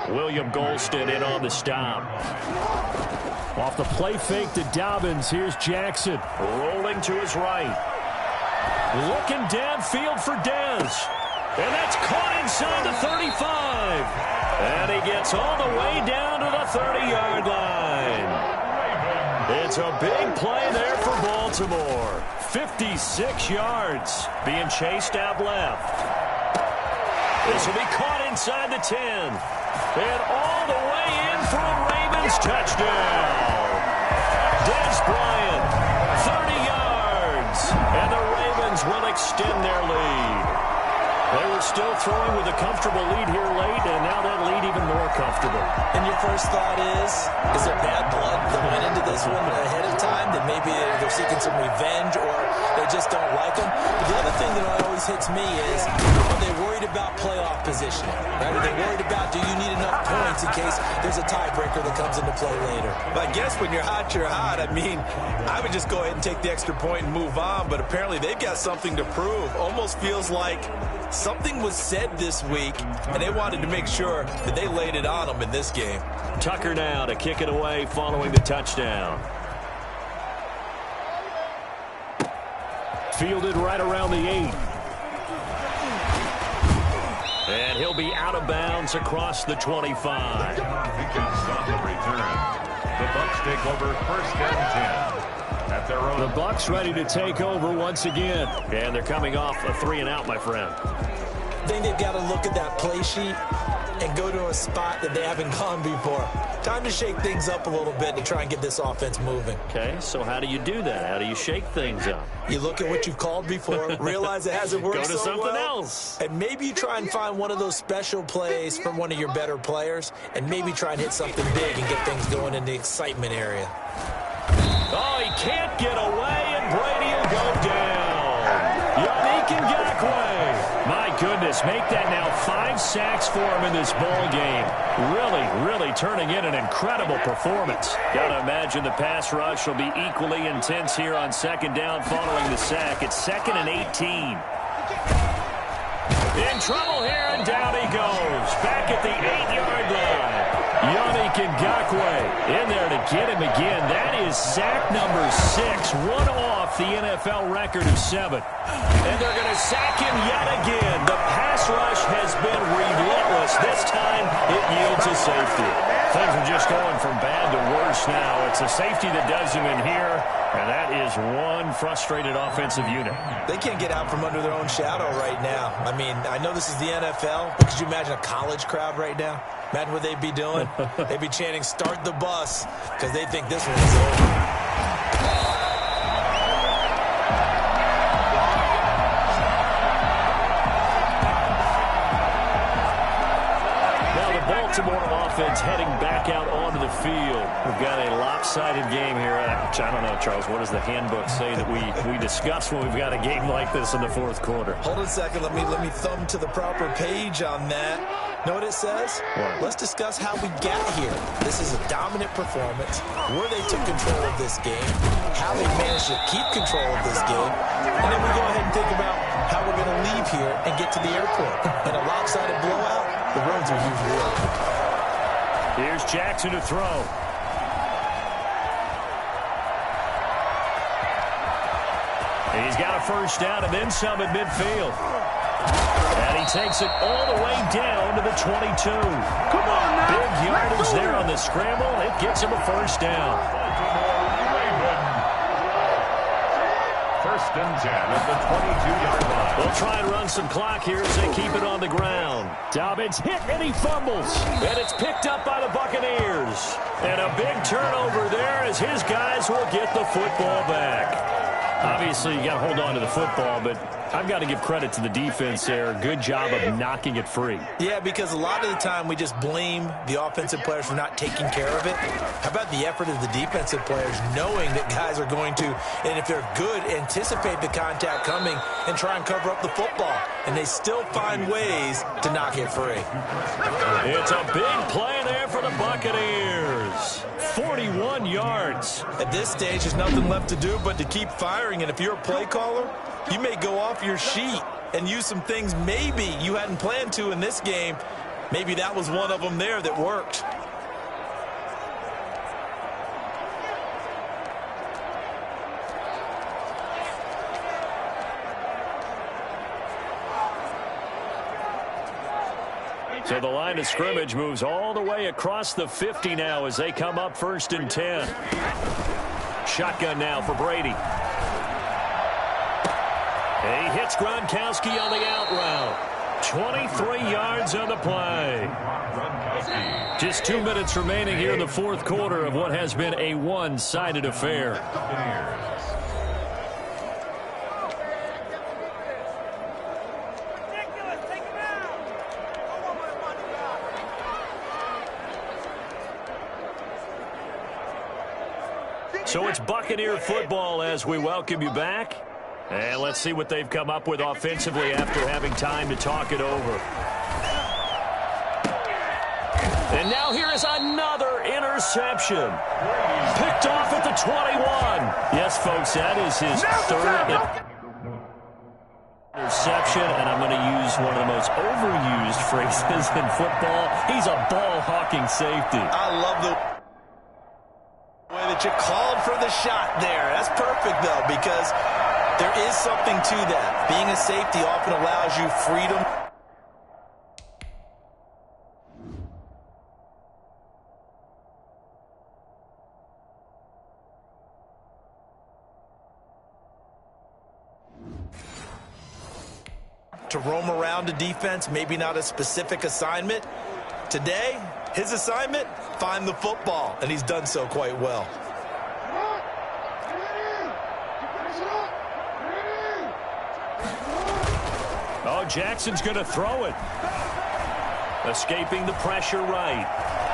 Speaker 2: William Golston in on the stop.
Speaker 3: Off the play fake to Dobbins, here's Jackson.
Speaker 2: Rolling to his right. Looking downfield for Dez. And that's caught inside the 35. And he gets all the way down to the 30-yard line. It's a big play there for Baltimore. 56 yards being chased out left. This will be caught inside the 10. And all the way in for a Ravens touchdown. Dez Bryant, 30 yards. And the Ravens will extend their lead. They were still throwing with a comfortable lead here late, and now that lead even more comfortable.
Speaker 4: And your first thought is there bad blood that went into this one ahead of time, that maybe they're seeking some revenge or they just don't like them? But the other thing that always hits me is, are they worried about playoff positioning? Right? Are they worried about, do you need enough points in case there's a tiebreaker that comes into play later? But I guess when you're hot, you're hot. I mean, I would just go ahead and take the extra point and move on, but apparently they've got something to prove. Almost feels like something was said this week, and they wanted to make sure that they laid it on them in this game.
Speaker 2: Tucker now to kick it away following the touchdown.
Speaker 3: Fielded right around the 8.
Speaker 2: And he'll be out of bounds across the 25.
Speaker 1: He can stop the return. The Bucs take over 1st and 10. At their own.
Speaker 3: The Bucs ready to take over once again.
Speaker 2: And they're coming off a 3-and-out, my friend.
Speaker 4: I think they've got to look at that play sheet and go to a spot that they haven't gone before. Time to shake things up a little bit to try and get this offense moving.
Speaker 2: Okay, so how do you do that? How do you shake things up?
Speaker 4: You look at what you've called before, realize it hasn't worked
Speaker 2: Go to
Speaker 4: so
Speaker 2: something
Speaker 4: well,
Speaker 2: else.
Speaker 4: and maybe you try and find one of those special plays from one of your better players, and maybe try and hit something big and get things going in the excitement area.
Speaker 2: Oh, he can't get away, and Brady will go down. Yannick Ngakoue. My goodness, make that now 5 sacks for him in this ball game. Really turning in an incredible performance. Got to imagine the pass rush will be equally intense here on second down following the sack. It's 2nd and 18. In trouble here, and down he goes. Back at the 8-yard line. Yannick Ngakoue in there to get him again. That is sack number 6, one off the NFL record of 7. And they're going to sack him yet again. The pass rush has been relentless. This time it yields a safety. Things are just going from bad to worse now. It's a safety that does him in here, and that is one frustrated offensive unit.
Speaker 4: They can't get out from under their own shadow right now. I mean, I know this is the NFL, but could you imagine a college crowd right now? Imagine what they'd be doing. They'd be chanting, "Start the bus," because they think this one is over.
Speaker 2: Baltimore offense heading back out onto the field. We've got a lopsided game here. I don't know, Charles, what does the handbook say that we discuss when we've got a game like this in the fourth quarter?
Speaker 4: Hold on a second. Let me thumb to the proper page on that. Know what it says?
Speaker 2: What?
Speaker 4: Let's discuss how we got here. This is a dominant performance, where they took control of this game, how they managed to keep control of this game, and then we go ahead and think about how we're going to leave here and get to the airport. In a lopsided blowout, the roads are usually open.
Speaker 2: Here's Jackson to throw. He's got a first down and then some at midfield. And he takes it all the way down to the 22. Come on now. Big yardage there on the scramble. It gets him a first down.
Speaker 1: First and 10 at the 22-yard line.
Speaker 2: They'll try and run some clock here as they keep it on the ground. Dobbins hit and he fumbles. And it's picked up by the Buccaneers. And a big turnover there as his guys will get the football back. Obviously, you got to hold on to the football, but I've got to give credit to the defense there. Good job of knocking it free.
Speaker 4: Yeah, because a lot of the time we just blame the offensive players for not taking care of it. How about the effort of the defensive players knowing that guys are going to, and if they're good, anticipate the contact coming and try and cover up the football. And they still find ways to knock it free.
Speaker 2: It's a big play there for the Buccaneers. 41 yards.
Speaker 4: At this stage, there's nothing left to do but to keep firing. And if you're a play caller, you may go off your sheet and use some things maybe you hadn't planned to in this game. Maybe that was one of them there that worked.
Speaker 2: So the line of scrimmage moves all the way across the 50 now as they come up 1st and 10. Shotgun now for Brady. He hits Gronkowski on the out route. 23 yards on the play. Just 2 minutes remaining here in the fourth quarter of what has been a one-sided affair. So it's Buccaneer football as we welcome you back. And let's see what they've come up with offensively after having time to talk it over. And now here is another interception. Picked off at the 21. Yes, folks, that is his third interception. And I'm going to use one of the most overused phrases in football. He's a ball-hawking safety.
Speaker 4: I love the way that you called for the shot there. That's perfect, though, because there is something to that. Being a safety often allows you freedom. to roam around a defense, maybe not a specific assignment. Today, his assignment, find the football, and he's done so quite well.
Speaker 2: Oh, Jackson's going to throw it. Escaping the pressure right.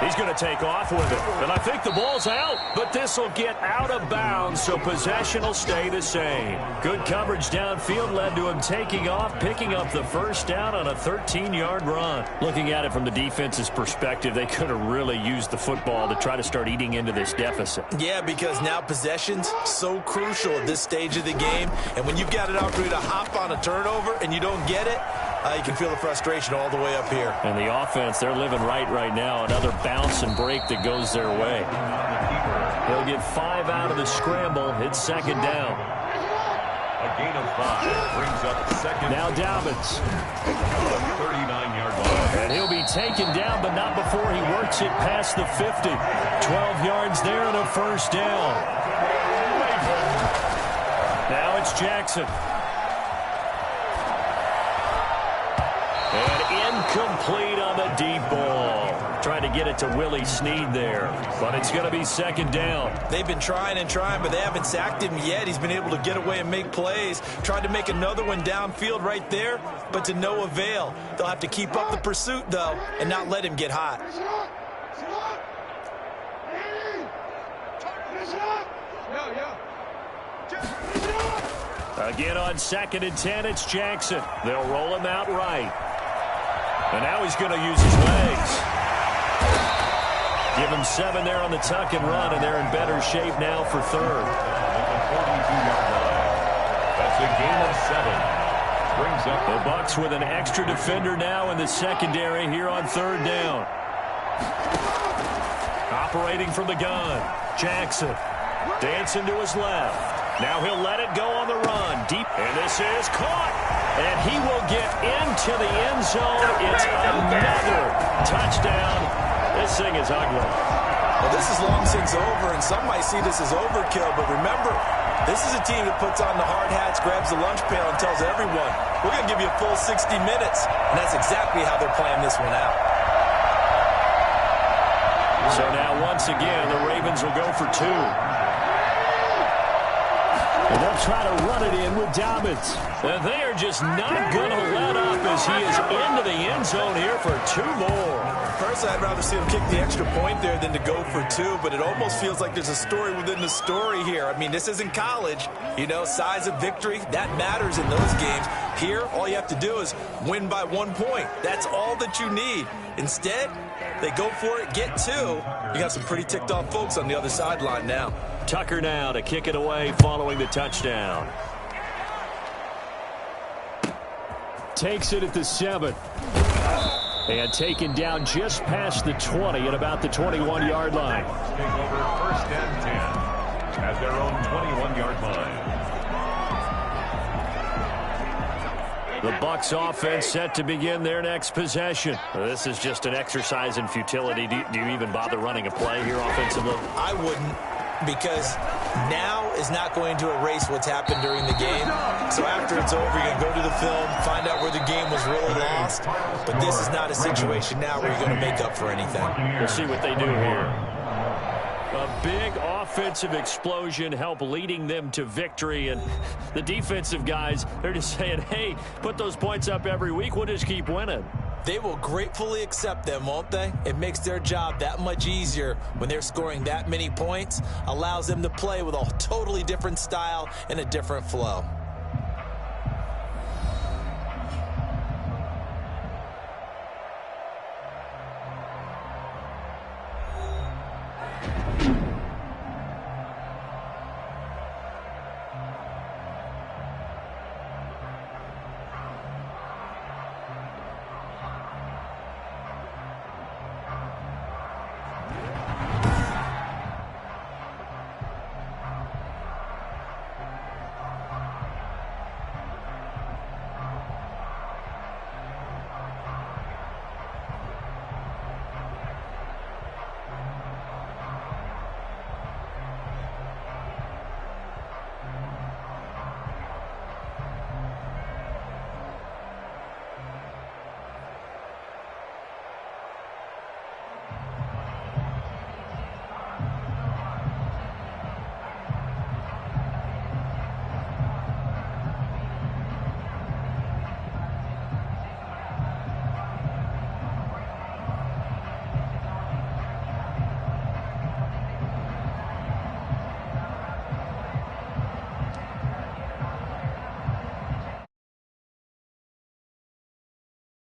Speaker 2: He's going to take off with it. And I think the ball's out, but this will get out of bounds, so possession will stay the same. Good coverage downfield led to him taking off, picking up the first down on a 13-yard run. Looking at it from the defense's perspective, they could have really used the football to try to start eating into this deficit.
Speaker 4: Yeah, because now possession's so crucial at this stage of the game. And when you've got an opportunity to hop on a turnover and you don't get it, you can feel the frustration all the way up here.
Speaker 2: And the offense, they're living right now. Another bounce and break that goes their way. He'll get 5 out of the scramble. It's second down.
Speaker 1: A gain of 5 brings up second.
Speaker 2: Now Dobbins.
Speaker 1: 39-yard line.
Speaker 2: And he'll be taken down, but not before he works it past the 50. 12 yards there and a first down. Now it's Jackson. And incomplete on the deep ball. Trying to get it to Willie Snead there. But it's going to be second down.
Speaker 4: They've been trying and trying, but they haven't sacked him yet. He's been able to get away and make plays. Tried to make another one downfield right there, but to no avail. They'll have to keep up the pursuit, though, and not let him get hot.
Speaker 2: Again on 2nd and 10, it's Jackson. They'll roll him out right. And now he's going to use his legs. Give him 7 there on the tuck and run, and they're in better shape now for third.
Speaker 1: That's a gain of 7. Brings up
Speaker 2: The Bucs with an extra defender now in the secondary here on third down. Operating from the gun, Jackson. Dancing to his left. Now he'll let it go on the run. Deep. And this is caught. And he will get into the end zone. It's another touchdown. This thing is ugly.
Speaker 4: Well, this is long since over, and some might see this as overkill. But remember, this is a team that puts on the hard hats, grabs the lunch pail, and tells everyone, we're going to give you a full 60 minutes. And that's exactly how they're playing this one out.
Speaker 2: So now, once again, the Ravens will go for 2. And they'll try to run it in with Dobbins. And they are just not going to let up as he is into the end zone here for 2 more.
Speaker 4: Personally, I'd rather see him kick the extra point there than to go for 2, but it almost feels like there's a story within the story here. I mean, this isn't college. You know, size of victory, that matters in those games. Here, all you have to do is win by 1 point. That's all that you need. Instead, they go for it, get 2. You got some pretty ticked off folks on the other sideline now.
Speaker 2: Tucker now to kick it away following the touchdown. Takes it at the 7. And taken down just past the 20 at about the 21-yard line.
Speaker 1: Take over 1st and 10 at their own 21-yard line.
Speaker 2: The Bucs offense set to begin their next possession. This is just an exercise in futility. Do you even bother running a play here offensively?
Speaker 4: I wouldn't, because now is not going to erase what's happened during the game. So after it's over, you're going to go to the film, find out where the game was really lost. But this is not a situation now where you're going to make up for anything.
Speaker 2: We'll see what they do here. A big offensive explosion help leading them to victory. And the defensive guys, they're just saying, hey, put those points up every week. We'll just keep winning.
Speaker 4: They will gratefully accept them, won't they? It makes their job that much easier when they're scoring that many points. Allows them to play with a totally different style and a different flow.